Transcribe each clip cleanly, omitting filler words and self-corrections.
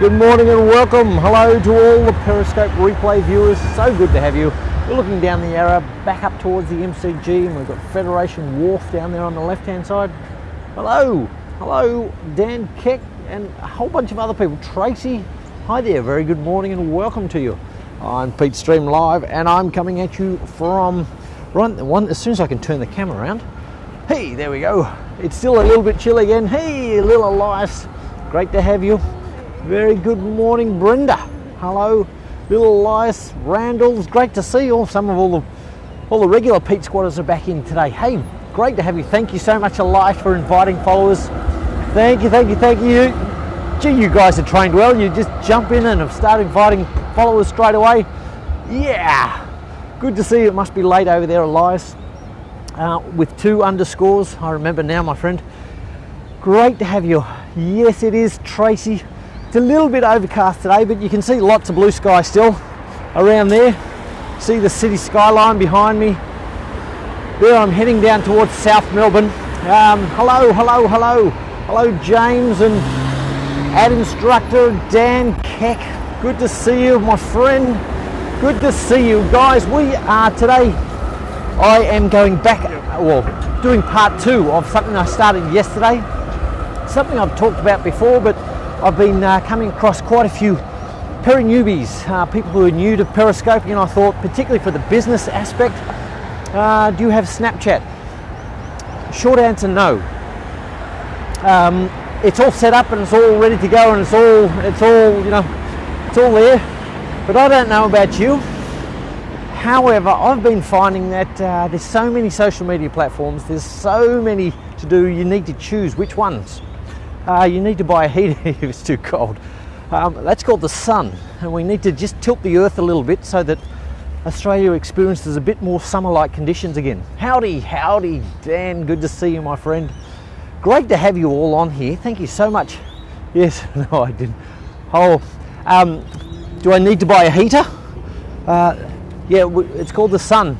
Good morning and welcome. Hello to all the Periscope replay viewers. So good to have you. We're looking down the Yarra, back up towards the MCG, and we've got Federation Wharf down there on the left-hand side. Hello, Dan Keck and a whole bunch of other people. Tracy, hi there. Very good morning and welcome to you. I'm Pete Stream Live, and I'm coming at you from as soon as I can turn the camera around. Hey, there we go. It's still a little bit chilly again. Hey, little Elias, great to have you. Very good morning, Brenda. Hello, little Elias, Randall's. Great to see you. Some of all the regular Pete squatters are back in today. Hey, great to have you. Thank you so much, Elias, for inviting followers. Thank you. Gee, you guys are trained well. You just jump in and have started inviting followers straight away. Yeah, good to see you. It must be late over there, Elias, with 2 underscores. I remember now, my friend. Great to have you. Yes, it is, Tracy. It's a little bit overcast today, but you can see lots of blue sky still around there. See the city skyline behind me. There I'm heading down towards South Melbourne. Hello, James and ad instructor Dan Keck. Good to see you, my friend. Good to see you guys. We are today, I am going back, doing part 2 of something I started yesterday. Something I've talked about before, but I've been coming across quite a few Peri newbies, people who are new to Periscope, and I thought, particularly for the business aspect, do you have Snapchat? Short answer, no. It's all set up and it's all ready to go, and it's all there. But I don't know about you. However, I've been finding that there's so many social media platforms. There's so many to do. You need to choose which ones. You need to buy a heater if it's too cold. That's called the sun, and we need to just tilt the earth a little bit so that Australia experiences a bit more summer-like conditions again. Howdy, Dan. Good to see you, my friend. Great to have you all on here. Thank you so much. Yes, no, I didn't. Do I need to buy a heater? Yeah, it's called the sun,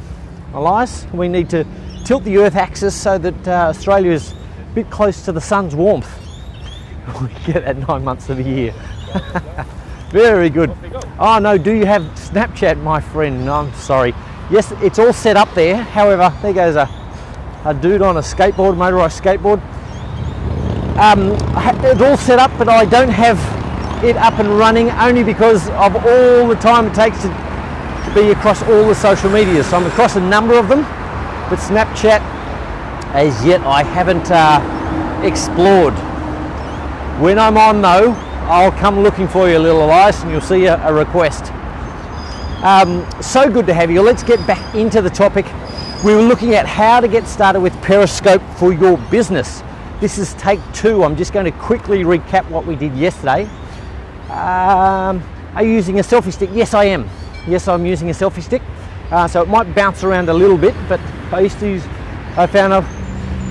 Elias. We need to tilt the earth axis so that Australia is a bit close to the sun's warmth. We get that 9 months of the year. Very good. Oh no, do you have Snapchat, my friend? No, I'm sorry. Yes, it's all set up there. However, there goes a dude on a skateboard, motorised skateboard. It's all set up, but I don't have it up and running only because of all the time it takes to be across all the social media. So I'm across a number of them, but Snapchat, as yet, I haven't explored. When I'm on though, I'll come looking for you, little Elias, and you'll see a request. So good to have you. Let's get back into the topic. We were looking at how to get started with Periscope for your business. This is take 2. I'm just going to quickly recap what we did yesterday. Are you using a selfie stick? Yes, I am. Yes, I'm using a selfie stick. So it might bounce around a little bit, but I found out,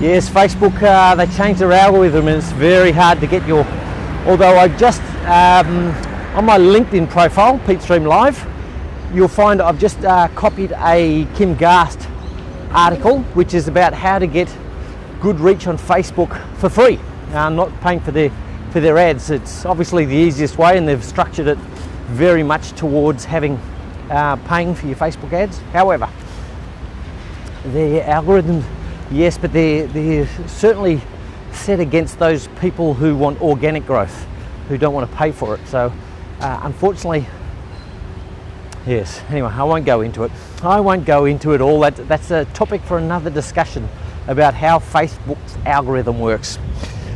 yes, Facebook, they changed their algorithm and it's very hard to get your, although I just, on my LinkedIn profile, Pete Stream Live, you'll find I've just copied a Kim Gast article, which is about how to get good reach on Facebook for free, not paying for their ads. It's obviously the easiest way, and they've structured it very much towards having paying for your Facebook ads. However, their algorithm, yes, but they're certainly set against those people who want organic growth, who don't want to pay for it. So unfortunately, yes, anyway, I won't go into it all. That's a topic for another discussion about how Facebook's algorithm works.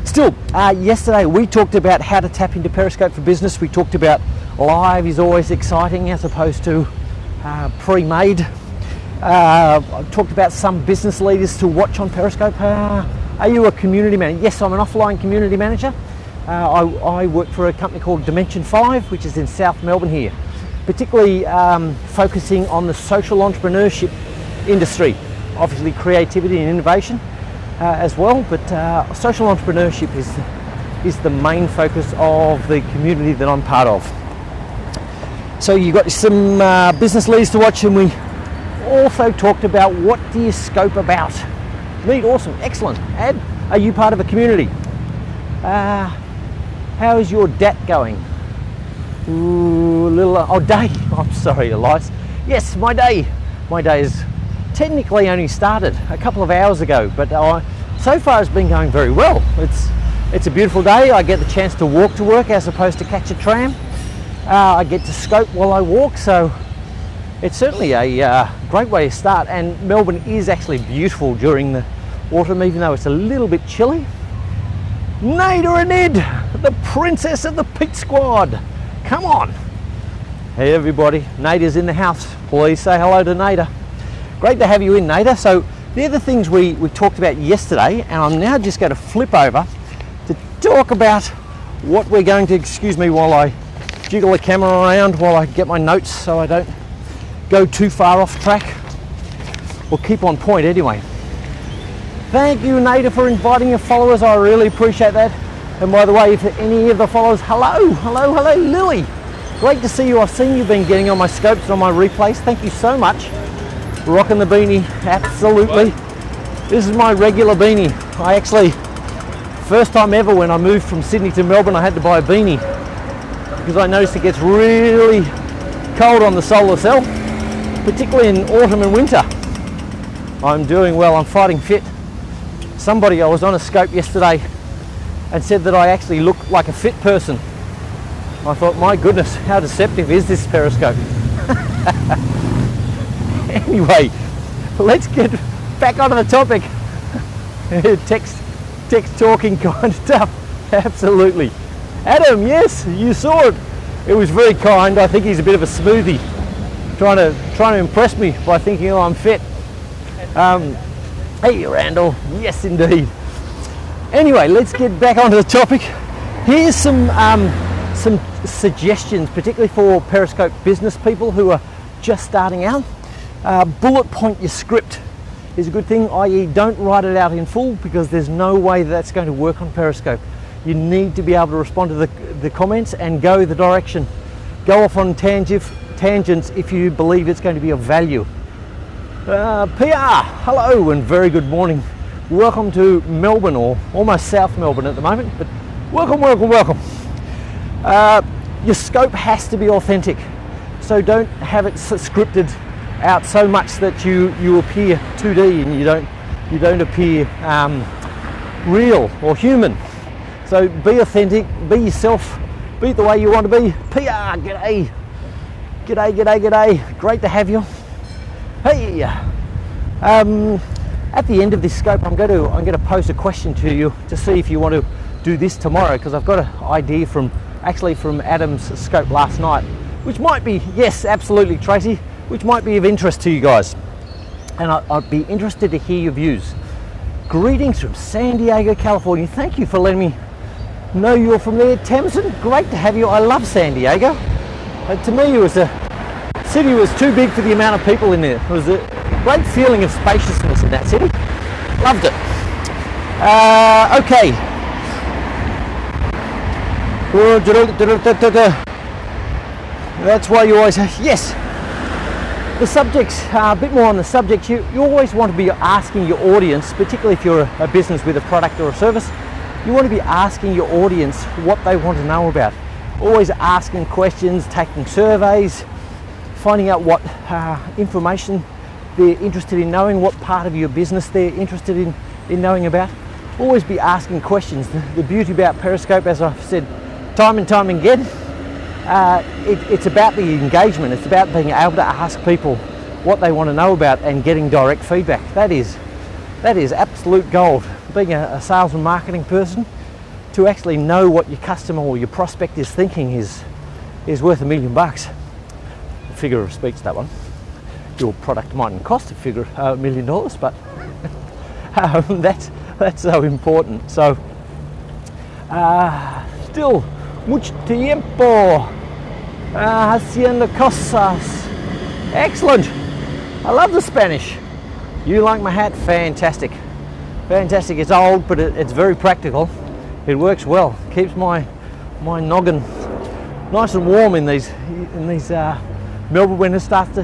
Still, yesterday we talked about how to tap into Periscope for business. We talked about live is always exciting as opposed to pre-made. I talked about some business leaders to watch on Periscope. Are you a community manager? Yes, I'm an offline community manager. I work for a company called Dimension 5, which is in South Melbourne here, particularly focusing on the social entrepreneurship industry. Obviously creativity and innovation as well, but social entrepreneurship is the main focus of the community that I'm part of. So you've got some business leaders to watch, and we also talked about what do you scope about. Neat, awesome, excellent. Ad, are you part of a community? How is your DAT going? Day. I'm sorry, Elias. Yes, my day. My day has technically only started a couple of hours ago, but so far it's been going very well. It's a beautiful day. I get the chance to walk to work as opposed to catch a tram. I get to scope while I walk, so it's certainly a great way to start. And Melbourne is actually beautiful during the autumn, even though it's a little bit chilly. Nada and Ed, the princess of the Pit Squad. Come on. Hey everybody, Nada's in the house. Please say hello to Nada. Great to have you in, Nada. So they're the things we talked about yesterday, and I'm now just going to flip over to talk about what we're going to, excuse me while I jiggle the camera around while I get my notes so I don't go too far off track. We'll keep on point anyway. Thank you, Nada, for inviting your followers. I really appreciate that. And by the way, if any of the followers, hello, Lily. Great to see you. I've seen you've been getting on my scopes and on my replays. Thank you so much. Rocking the beanie, absolutely. This is my regular beanie. I actually, first time ever when I moved from Sydney to Melbourne, I had to buy a beanie because I noticed it gets really cold on the solar cell, particularly in autumn and winter. I'm doing well, I'm fighting fit. Somebody, I was on a scope yesterday and said that I actually look like a fit person. I thought, my goodness, how deceptive is this Periscope? Anyway, let's get back onto the topic. text talking kind of stuff. Absolutely. Adam, yes, you saw it. It was very kind. I think he's a bit of a smoothie, trying to impress me by thinking, oh, I'm fit. Hey, Randall. Yes, indeed. Anyway, let's get back onto the topic. Here's some suggestions, particularly for Periscope business people who are just starting out. Bullet point your script is a good thing, i.e. don't write it out in full because there's no way that's going to work on Periscope. You need to be able to respond to the comments and go the direction. Go off on tangents if you believe it's going to be of value. PR, hello and very good morning. Welcome to Melbourne, or almost South Melbourne at the moment, but welcome. Your scope has to be authentic, so don't have it scripted out so much that you appear 2D and you don't appear real or human. So be authentic, be yourself, be the way you want to be. PR, g'day, great to have you. Hey, at the end of this scope, I'm going to pose a question to you to see if you want to do this tomorrow, because I've got an idea from Adam's scope last night, which might be, yes, absolutely, Tracy, which might be of interest to you guys, and I'd be interested to hear your views. Greetings from San Diego, California. Thank you for letting me know you're from there. Tamsin, great to have you. I love San Diego. To me, it was a city was too big for the amount of people in there. It was a great feeling of spaciousness in that city. Loved it. Okay. That's why you always, yes. The subjects, a bit more on the subject, you always want to be asking your audience, particularly if you're a business with a product or a service, you want to be asking your audience what they want to know about. Always asking questions, taking surveys, finding out what information they're interested in knowing, what part of your business they're interested in knowing about. Always be asking questions. The beauty about Periscope, as I've said time and time again, it's about the engagement. It's about being able to ask people what they want to know about and getting direct feedback. That is absolute gold. Being a sales and marketing person, to actually know what your customer or your prospect is thinking is worth $1 million. Figure of speech, that one. Your product mightn't cost $1 million, but that's so important. So still mucho tiempo haciendo cosas. Excellent. I love the Spanish. You like my hat? Fantastic. It's old, but it's very practical. It works well. Keeps my noggin nice and warm in these Melbourne when it starts to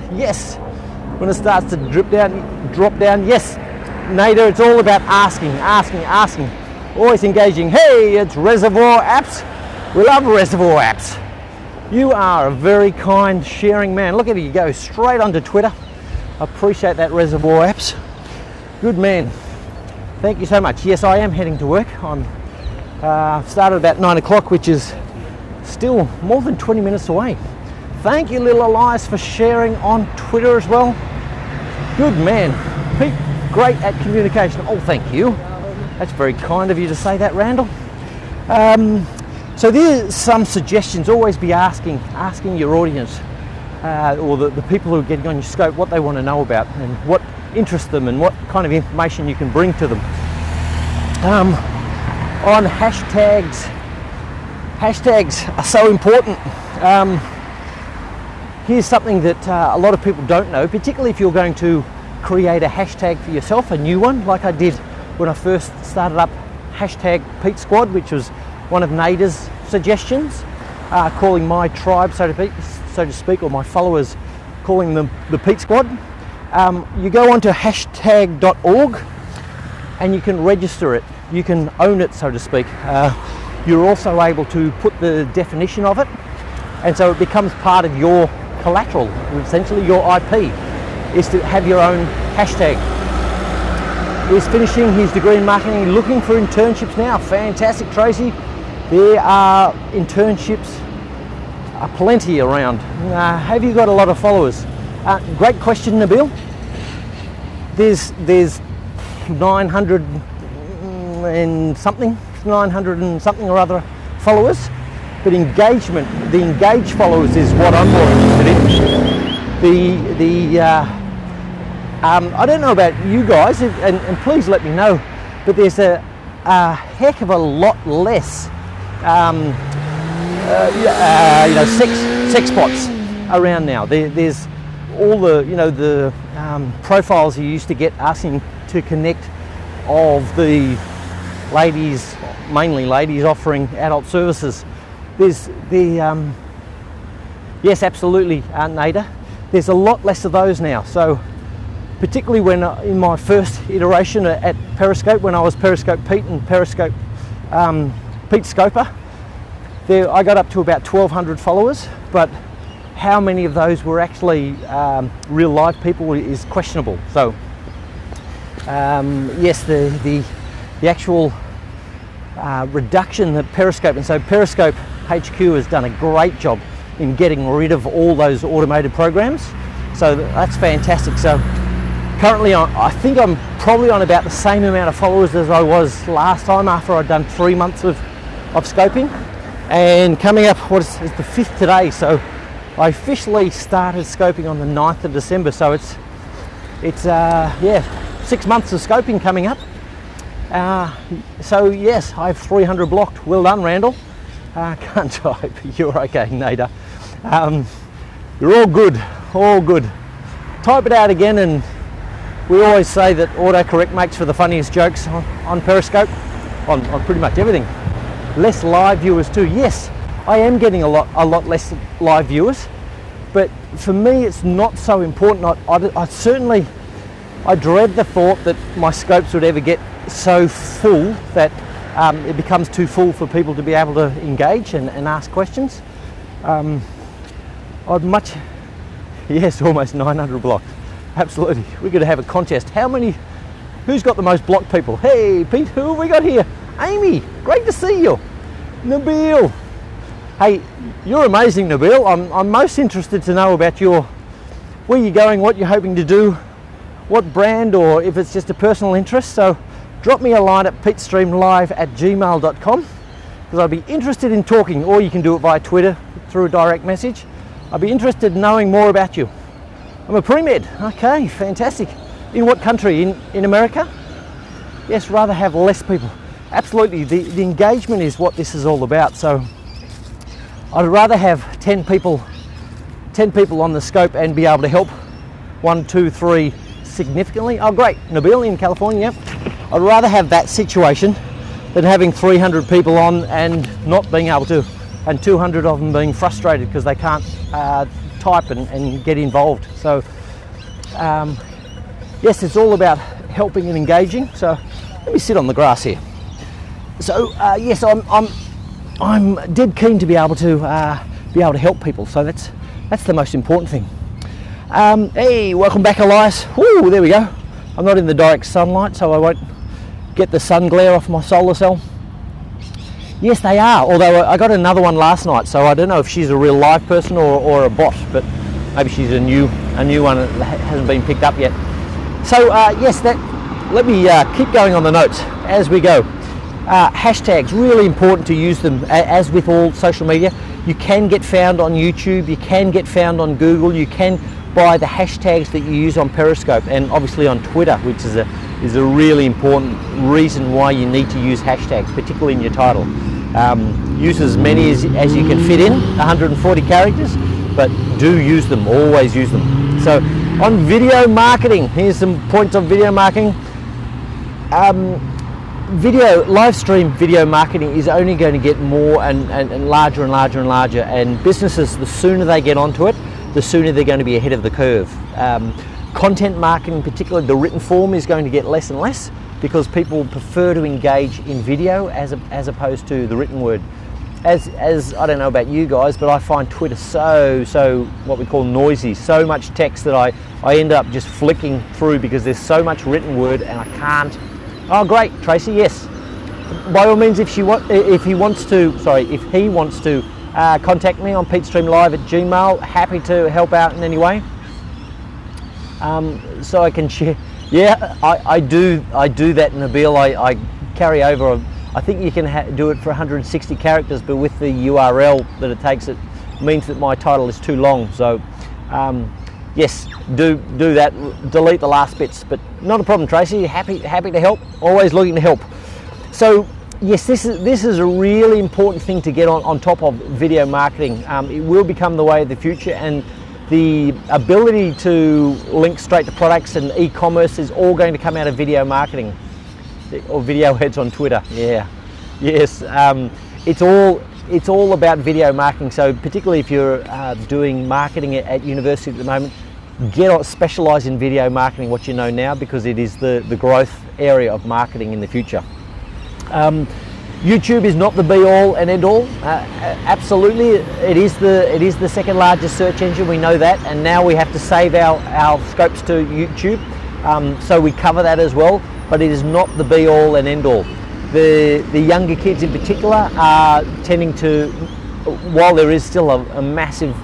drop down. Yes, Nada, it's all about asking. Always engaging. Hey, it's Reservoir Apps. We love Reservoir Apps. You are a very kind, sharing man. Look at you go straight onto Twitter. I appreciate that, Reservoir Apps. Good man. Thank you so much. Yes, I am heading to work. I'm started about 9 o'clock, which is still more than 20 minutes away. Thank you, little Elias, for sharing on Twitter as well. Good man. Pete, great at communication. Oh, thank you. That's very kind of you to say that, Randall. So there's some suggestions. Always be asking your audience or the people who are getting on your scope what they want to know about and what interests them and what kind of information you can bring to them. On hashtags are so important. Here's something that a lot of people don't know, particularly if you're going to create a hashtag for yourself, a new one, like I did when I first started up hashtag Pete Squad, which was one of Nada's suggestions, calling my tribe, so to speak, or my followers, calling them the Pete Squad. You go onto hashtag.org and you can register it. You can own it, so to speak. You're also able to put the definition of it, and so it becomes part of your collateral. Essentially, your IP is to have your own hashtag. He's finishing his degree in marketing, looking for internships now. Fantastic, Tracy. There are internships plenty around. Have you got a lot of followers? Great question, Nabil. There's 900 and something or other followers, but the engaged followers is what I'm more interested in. I don't know about you guys, and please let me know, but there's a heck of a lot less sex bots around now. There's all the profiles you used to get asking to connect of the ladies, mainly ladies offering adult services. There's yes, absolutely, Nada. There's a lot less of those now. So particularly when in my first iteration at Periscope, when I was Periscope Pete and Periscope Pete Scoper, there I got up to about 1,200 followers, but how many of those were actually real live people is questionable. So yes, the actual reduction that Periscope, and so Periscope HQ has done a great job in getting rid of all those automated programs, so that's fantastic. So currently I think I'm probably on about the same amount of followers as I was last time after I'd done 3 months of scoping, and coming up, what is the 5th today, so I officially started scoping on the 9th of December, so it's 6 months of scoping coming up. So yes, I have 300 blocked. Well done, Randall. Can't type. You're okay, Nada. You're all good. Type it out again, and we always say that autocorrect makes for the funniest jokes on Periscope, on pretty much everything. Less live viewers too. Yes, I am getting a lot less live viewers, but for me it's not so important. I dread the thought that my scopes would ever get so full that it becomes too full for people to be able to engage and ask questions. Yes, almost 900 blocked. Absolutely. We're going to have a contest. Who's got the most blocked people? Hey, Pete, who have we got here? Amy, great to see you. Nabil. Hey, you're amazing, Nabil. I'm most interested to know about where you're going, what you're hoping to do, what brand, or if it's just a personal interest. So drop me a line at petestreamlive@gmail.com, because I'd be interested in talking, or you can do it via Twitter through a direct message. I'd be interested in knowing more about you. I'm a pre-med. Okay, fantastic. In what country? In America? Yes, rather have less people. Absolutely, the engagement is what this is all about. So I'd rather have 10 people on the scope and be able to help 1, 2, 3 significantly. Oh great, Nabil in California, yep. I'd rather have that situation than having 300 people on and not being able to, and 200 of them being frustrated because they can't type and get involved. So yes, it's all about helping and engaging. So let me sit on the grass here. So yes, I'm dead keen to be able to be able to help people. So that's the most important thing. Hey, welcome back, Elias. Ooh, there we go. I'm not in the direct sunlight, so I won't get the sun glare off my solar cell. Yes, they are, although I got another one last night, so I don't know if she's a real live person or a bot, but maybe she's a new one that hasn't been picked up yet. So yes, let me keep going on the notes as we go. Hashtags, really important to use them. As with all social media, you can get found on YouTube, you can get found on Google, you can buy the hashtags that you use on Periscope, and obviously on Twitter, which is a really important reason why you need to use hashtags, particularly in your title. Use as many as you can fit in, 140 characters, but do use them, always use them. So on video marketing, here's some points on video marketing. Live stream video marketing is only going to get more and larger and larger and larger, and businesses, the sooner they get onto it, the sooner they're going to be ahead of the curve. Content marketing, particularly the written form, is going to get less and less because people prefer to engage in video as opposed to the written word. As I don't know about you guys, but I find Twitter so what we call noisy, so much text that I end up just flicking through because there's so much written word and I can't. Oh great, Tracy, yes. By all means, if he wants to contact me on PeteStreamLive@gmail, happy to help out in any way. So I can share. Yeah, I do that, Nabil. I carry over. I think you can do it for 160 characters, but with the URL that it takes, it means that my title is too long. So yes, do that. Delete the last bits, but not a problem, Tracy. Happy to help. Always looking to help. So yes, this is a really important thing to get on top of video marketing. It will become the way of the future, and the ability to link straight to products and e-commerce is all going to come out of video marketing or video heads on Twitter. Yeah, yes, it's all about video marketing. So particularly if you're doing marketing at university at the moment, specialise in video marketing, what you know now, because it is the growth area of marketing in the future. YouTube is not the be-all and end-all. Absolutely, it is the second largest search engine. We know that, and now we have to save our scopes to YouTube. So we cover that as well, but it is not the be-all and end-all. The younger kids in particular are tending to, while there is still a massive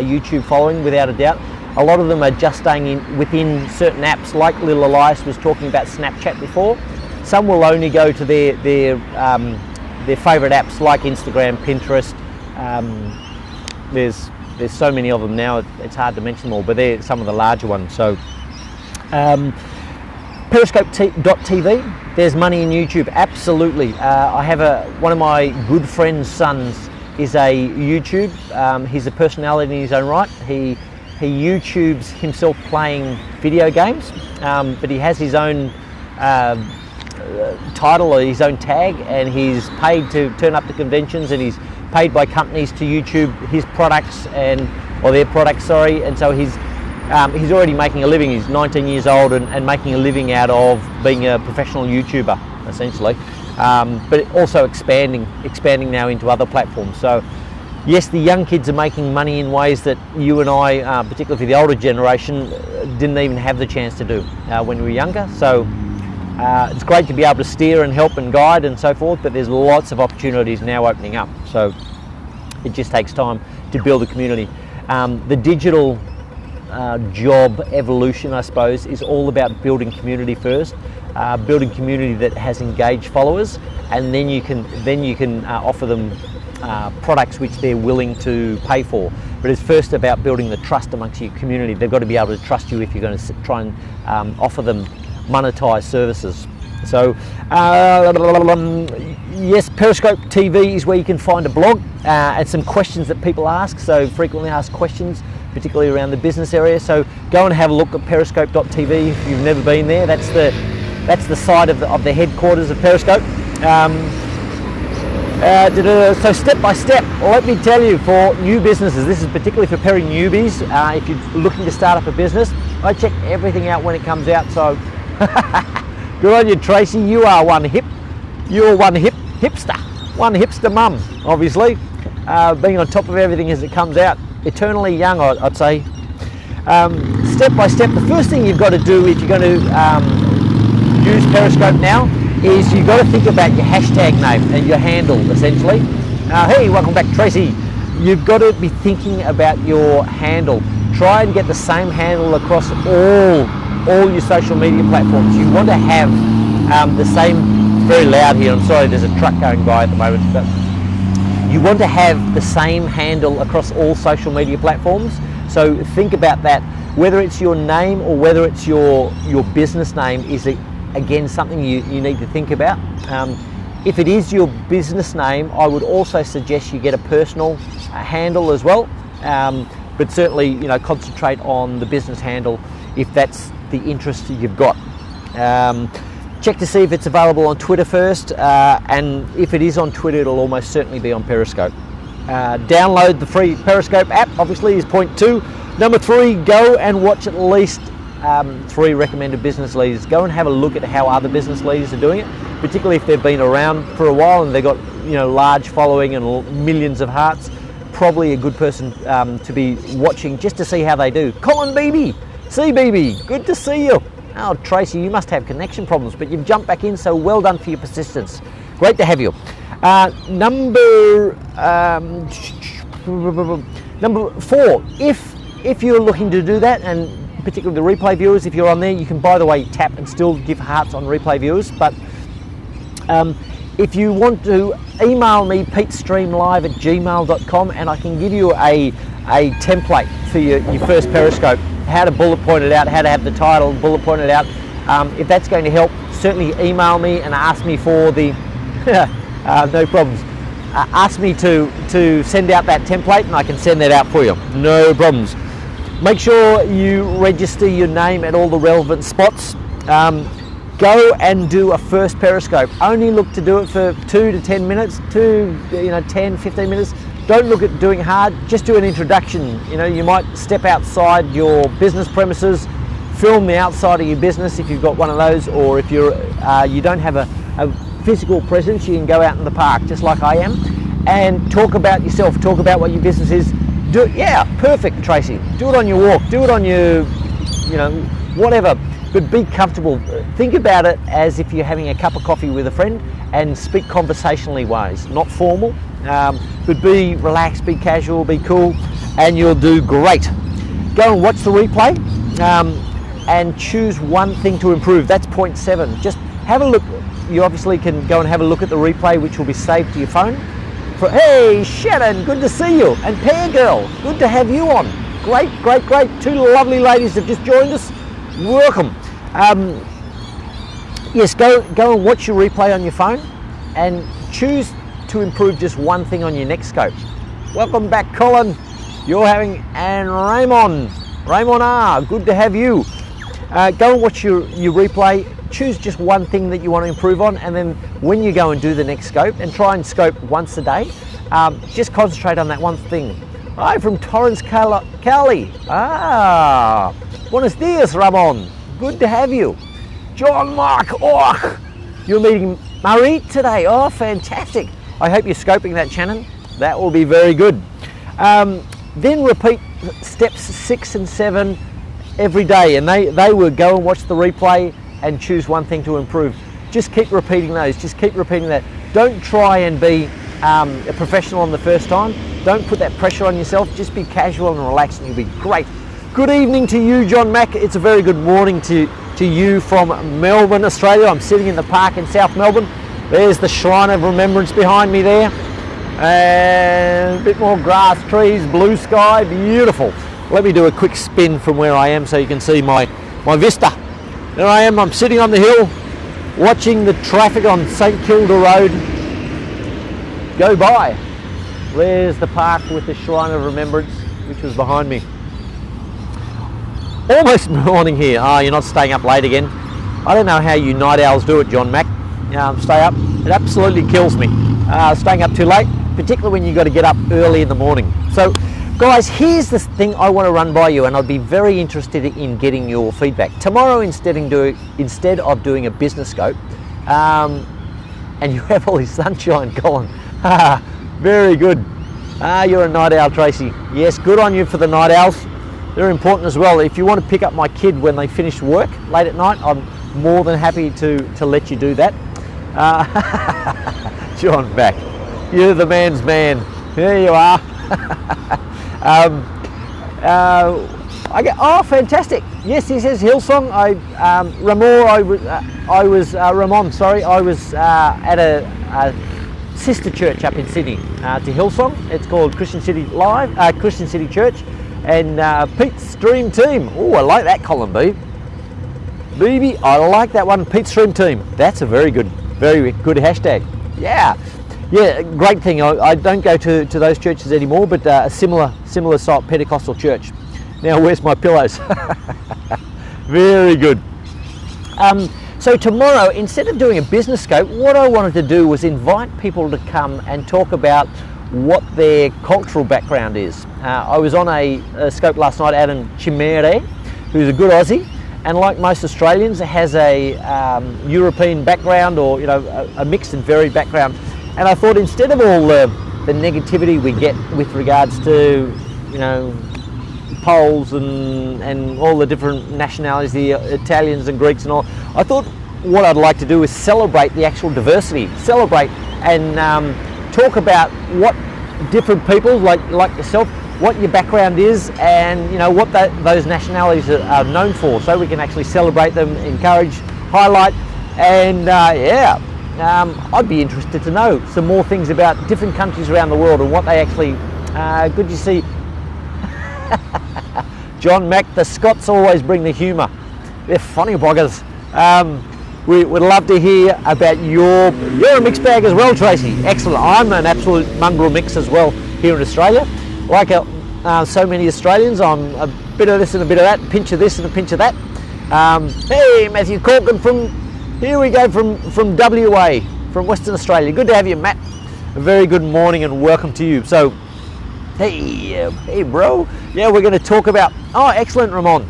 YouTube following without a doubt, a lot of them are just staying within certain apps, like little Elias was talking about Snapchat before. Some will only go to their favourite apps like Instagram, Pinterest. There's so many of them now, it's hard to mention them all, but they're some of the larger ones. So Periscope.tv, there's money in YouTube, absolutely. I have one of my good friend's sons is a YouTube. He's a personality in his own right. He YouTubes himself playing video games, but he has his own title or his own tag, and he's paid to turn up to conventions, and he's paid by companies to YouTube his products or their products, sorry. And so he's already making a living. He's 19 years old and making a living out of being a professional YouTuber, essentially. But also expanding now into other platforms. So yes, the young kids are making money in ways that you and I, particularly for the older generation, didn't even have the chance to do when we were younger. So it's great to be able to steer and help and guide and so forth, but there's lots of opportunities now opening up. So it just takes time to build a community. The digital job evolution, I suppose, is all about building community first, building community that has engaged followers, and then you can offer them products which they're willing to pay for. But it's first about building the trust amongst your community. They've got to be able to trust you if you're going to try and offer them monetized services. So yes, Periscope TV is where you can find a blog and some questions that people ask, so frequently asked questions, particularly around the business area. So go and have a look at Periscope.tv if you've never been there. That's the site of the headquarters of Periscope. So step by step, let me tell you, for new businesses, this is particularly for very newbies. If you're looking to start up a business, I check everything out when it comes out. So good on you, Tracy. You're one hipster, one hipster mum, obviously. being on top of everything as it comes out. Eternally young, I'd say. Step by step, the first thing you've got to do if you're going to use Periscope now is you've got to think about your hashtag name and your handle, essentially. Hey, welcome back, Tracy. You've got to be thinking about your handle. Try and get the same handle across all your social media platforms. You want to have the same, very loud here, I'm sorry, there's a truck going by at the moment, but you want to have the same handle across all social media platforms. So think about that. Whether it's your name or whether it's your business name is, again, something you need to think about. If it is your business name, I would also suggest you get a personal handle as well. But certainly, concentrate on the business handle if that's the interest that you've got. Check to see if it's available on Twitter first, and if it is on Twitter, it'll almost certainly be on Periscope. Download the free Periscope app, obviously, is point 2. Number 3, go and watch at least 3 recommended business leaders. Go and have a look at how other business leaders are doing it, particularly if they've been around for a while and they've got large following and millions of hearts. Probably a good person to be watching just to see how they do. Colin Beebe, CBB, good to see you. Oh, Tracy, you must have connection problems, but you've jumped back in, so well done for your persistence. Great to have you. Number 4, if you're looking to do that, and particularly the replay viewers, if you're on there, you can, by the way, tap and still give hearts on replay viewers, but if you want to email me, petestreamlive@gmail.com, and I can give you a template for your first Periscope, how to bullet point it out, how to have the title bullet pointed out. If that's going to help, certainly email me and ask me for the, no problems, ask me to send out that template and I can send that out for you, no problems. Make sure you register your name at all the relevant spots. Go and do a first Periscope. Only look to do it for 2 to 10 minutes, 10, 15 minutes. Don't look at doing hard, just do an introduction. You might step outside your business premises, film the outside of your business if you've got one of those, or if you don't have a physical presence, you can go out in the park, just like I am, and talk about yourself, talk about what your business is. Perfect, Tracy. Do it on your walk, do it on your, whatever. But be comfortable. Think about it as if you're having a cup of coffee with a friend and speak conversationally wise, not formal, but be relaxed, be casual, be cool, and you'll do great. Go and watch the replay and choose one thing to improve. That's point 7. Just have a look. You obviously can go and have a look at the replay, which will be saved to your phone. Hey, Shannon, good to see you. And Pear Girl, good to have you on. Great, great, great. 2 lovely ladies have just joined us. Welcome. Yes, go and watch your replay on your phone and choose to improve just one thing on your next scope. Welcome back, Colin. And Raymond R, good to have you. Go and watch your replay, choose just one thing that you want to improve on, and then when you go and do the next scope, and try and scope once a day, just concentrate on that one thing. Hi from Torrance, Cali. Buenos dias, Ramon. Good to have you. John Mark, you're meeting Marie today. Oh, fantastic. I hope you're scoping that, Shannon. That will be very good. Then repeat steps 6 and 7 every day, and they will go and watch the replay and choose one thing to improve. Just keep repeating those. Just keep repeating that. Don't try and be a professional on the first time. Don't put that pressure on yourself. Just be casual and relaxed, and you'll be great. Good evening to you, John Mack. It's a very good morning to you from Melbourne, Australia. I'm sitting in the park in South Melbourne. There's the Shrine of Remembrance behind me there. And a bit more grass, trees, blue sky, beautiful. Let me do a quick spin from where I am so you can see my vista. There I am, I'm sitting on the hill, watching the traffic on St Kilda Road go by. There's the park with the Shrine of Remembrance, which was behind me. Almost morning here. You're not staying up late again. I don't know how you night owls do it, John Mack. Stay up. It absolutely kills me. Staying up too late, particularly when you've got to get up early in the morning. So, guys, here's the thing I want to run by you, and I'd be very interested in getting your feedback. Tomorrow, instead of doing a business scope, and you have all this sunshine, Colin. Very good. You're a night owl, Tracy. Yes, good on you for the night owls. They're important as well. If you want to pick up my kid when they finish work late at night, I'm more than happy to let you do that. John Mack, you're the man's man. There you are. Oh, fantastic. Yes, he says Hillsong. Ramon, sorry. I was at a sister church up in Sydney to Hillsong. It's called Christian City Church, and Pete's Dream Team. Oh, I like that, Colin B. BB, I like that one. Pete's Dream Team. That's a very good hashtag. Yeah, great thing. I don't go to those churches anymore, but a similar sort Pentecostal church. Now, where's my pillows? Very good. So tomorrow, instead of doing a business scope, what I wanted to do was invite people to come and talk about what their cultural background is. I was on a scope last night out in Chimere, who's a good Aussie, and like most Australians, has a European background, or a mixed and varied background. And I thought, instead of all the negativity we get with regards to Poles and all the different nationalities, the Italians and Greeks and all, I thought what I'd like to do is celebrate the actual diversity, celebrate and talk about what different people like yourself, what your background is, and what those nationalities are known for, so we can actually celebrate them, encourage, highlight, and I'd be interested to know some more things about different countries around the world and what they actually. Good to see. John Mack, the Scots always bring the humour. They're funny buggers. We would love to hear about you're a mixed bag as well, Tracy. Excellent. I'm an absolute mongrel mix as well here in Australia. Like so many Australians, I'm a bit of this and a bit of that, a pinch of this and a pinch of that. Hey, Matthew Corkin from WA, from Western Australia. Good to have you, Matt. A very good morning and welcome to you. So, hey bro. Yeah, we're going to talk about, excellent, Ramon.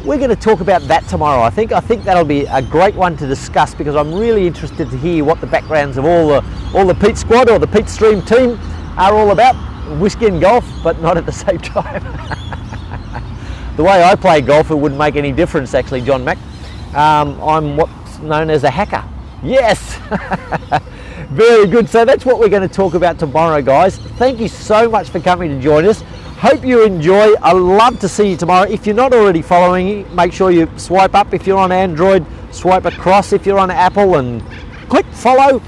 We're going to talk about that tomorrow. I think that'll be a great one to discuss, because I'm really interested to hear what the backgrounds of all the Pete squad or the Pete Stream team are all about. Whiskey and golf, but not at the same time. The way I play golf, it wouldn't make any difference, actually, John Mack. I'm what's known as a hacker. Yes. Very good. So that's what we're going to talk about tomorrow, guys. Thank you so much for coming to join us. Hope you enjoy. I'd love to see you tomorrow. If you're not already following, make sure you swipe up. If you're on Android, swipe across. If you're on Apple, and click follow.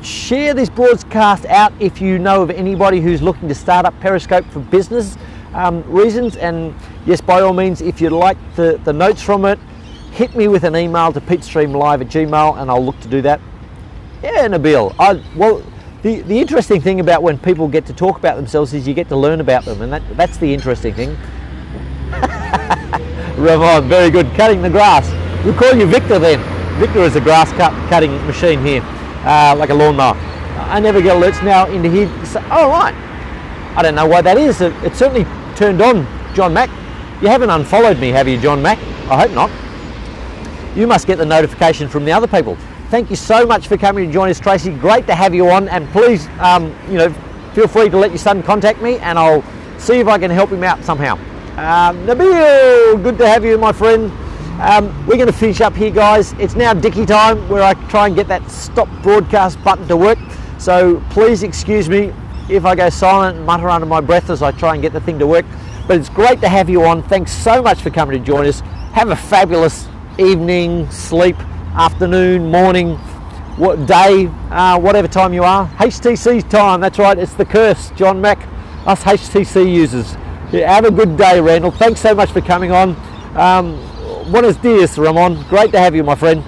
Share this broadcast out if you know of anybody who's looking to start up Periscope for business reasons. And yes, by all means, if you'd like the notes from it, hit me with an email to petestreamlive@gmail.com, and I'll look to do that. Yeah, Nabil. The interesting thing about when people get to talk about themselves is you get to learn about them, and that's the interesting thing. Ramon, very good. Cutting the grass. We'll call you Victor then. Victor is a grass cutting machine here, like a lawnmower. I never get alerts now into here. So, right. I don't know why that is. It certainly turned on, John Mack. You haven't unfollowed me, have you, John Mack? I hope not. You must get the notification from the other people. Thank you so much for coming to join us, Tracy. Great to have you on, and please, feel free to let your son contact me, and I'll see if I can help him out somehow. Nabil, good to have you, my friend. We're going to finish up here, guys. It's now Dickie time, where I try and get that stop broadcast button to work. So please excuse me if I go silent and mutter under my breath as I try and get the thing to work. But it's great to have you on. Thanks so much for coming to join us. Have a fabulous evening, sleep, afternoon, morning, day, whatever time you are. HTC time, that's right, it's the curse, John Mack, us HTC users. Yeah, have a good day, Randall. Thanks so much for coming on. Buenos dias, Ramon. Great to have you, my friend.